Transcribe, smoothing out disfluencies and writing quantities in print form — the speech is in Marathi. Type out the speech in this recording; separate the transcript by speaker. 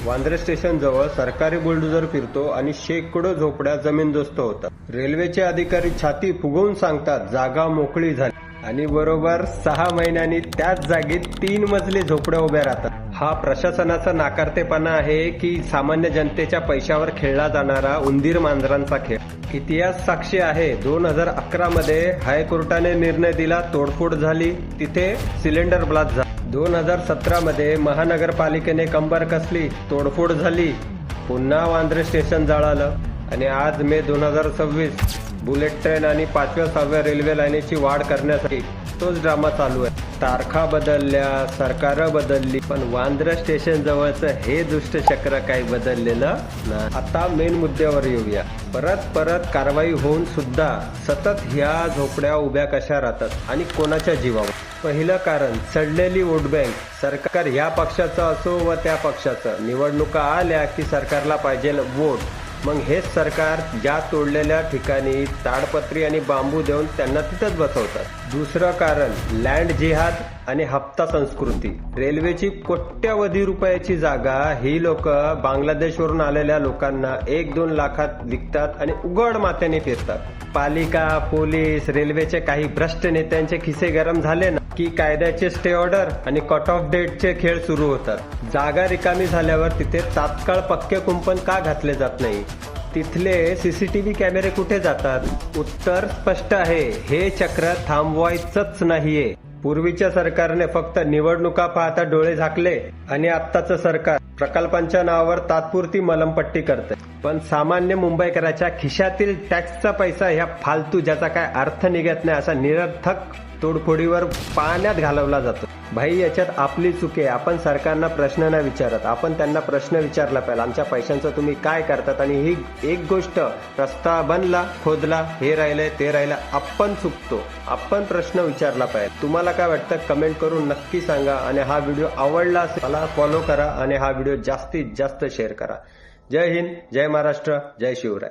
Speaker 1: वांद्रे स्टेशन जवळ सरकारी बुलडोझर फिरतो आणि शेकडो झोपड्या जमीनदोस्त होतात। रेल्वेचे अधिकारी छाती फुगवून सांगतात जागा मोकळी झाली आणि बरोबर 6 महिन्यांनी त्याच जागी 3 मजली झोपड्या उभ्या राहतात। हा प्रशासनाचा नाकारतेपणा आहे की सामान्य जनतेच्या पैशावर खेळला जाणारा उंदीर मांजरांचा खेळ। इतिहास साक्षी आहे। 2011 मध्ये हायकोर्टाने निर्णय दिला, तोडफोड झाली, तिथे सिलेंडर ब्लास्ट झाला। 2017 मध्ये महानगरपालिकेने कंबर कसली, तोडफोड झाली, पुन्हा वांद्रे स्टेशन जळालं आणि आज मे 2026 बुलेट ट्रेन आणि 5व्या 6व्या रेल्वे लाईनीची वाढ करण्यासाठी तोच ड्रामा चालू आहे। तारखा बदलल्या, सरकारं बदलली, पण वांद्रे स्टेशन जवळचं हे दुष्ट चक्र काही बदललेलं नाही। आता मेन मुद्द्यावर येऊया। परत कारवाई होऊन सुद्धा सतत ह्या झोपड्या उभ्या कशा राहतात आणि कोणाच्या जीवावर? पहिलं कारण सडलेली वोट बँक। सरकार ह्या पक्षाचं असो व त्या पक्षाचं, निवडणुका आल्या की सरकारला पाहिजे वोट, मग हेच सरकार ज्या तोडलेल्या ठिकाणी ताडपत्री आणि बांबू देऊन त्यांना तिथंच बसवतात। दुसरं कारण लँड जिहाद आणि हप्ता संस्कृती। रेल्वेची कोट्यवधी रुपयाची जागा ही लोक बांगलादेशवरून आलेल्या लोकांना 1-2 लाखात विकतात आणि उघड माथ्याने फिरतात। पालिका, पोलीस, रेल्वेचे काही भ्रष्ट नेत्यांचे खिसे गरम झाले ना की कायद्याचे स्टे ऑर्डर आणि कट ऑफ डेटचे खेळ सुरू होतात। जागा रिकामी झाल्यावर तिथे तात्काळ पक्के कुंपण का घातले जात नाही? तिथले सीसीटीव्ही कॅमेरे कुठे जातात? उत्तर स्पष्ट आहे, हे चक्र थांबवायचंच नाहीये। पूर्वीच्या सरकारने फक्त निवडणुका पाहता डोळे झाकले आणि आत्ताचं सरकार प्रकल्पांच्या नावावर तात्पुरती मलमपट्टी करते, पण सामान्य मुंबईकराच्या खिशातील टॅक्सचा पैसा ह्या फालतू, ज्याचा काय अर्थ निघत नाही, असा निरर्थक तोडफोडीवर पाण्यात घालवला जातो। भाई, याच्यात आपली चूक आहे। आपण सरकारना प्रश्न नाही विचारत, आपण त्यांना प्रश्न विचारला पाहिजे, आमच्या पैशांचं तुम्ही काय करतात? आणि ही एक गोष्ट, रस्ता बनला, खोदला, हे राहिलंय ते राहिलं, आपण चुकतो, आपण प्रश्न विचारला पाहिजे। तुम्हाला काय वाटतं कमेंट करून नक्की सांगा आणि हा व्हिडिओ आवडला असेल मला फॉलो करा आणि हा व्हिडिओ जास्तीत जास्त शेअर करा। जय हिंद, जय महाराष्ट्र, जय शिवराय।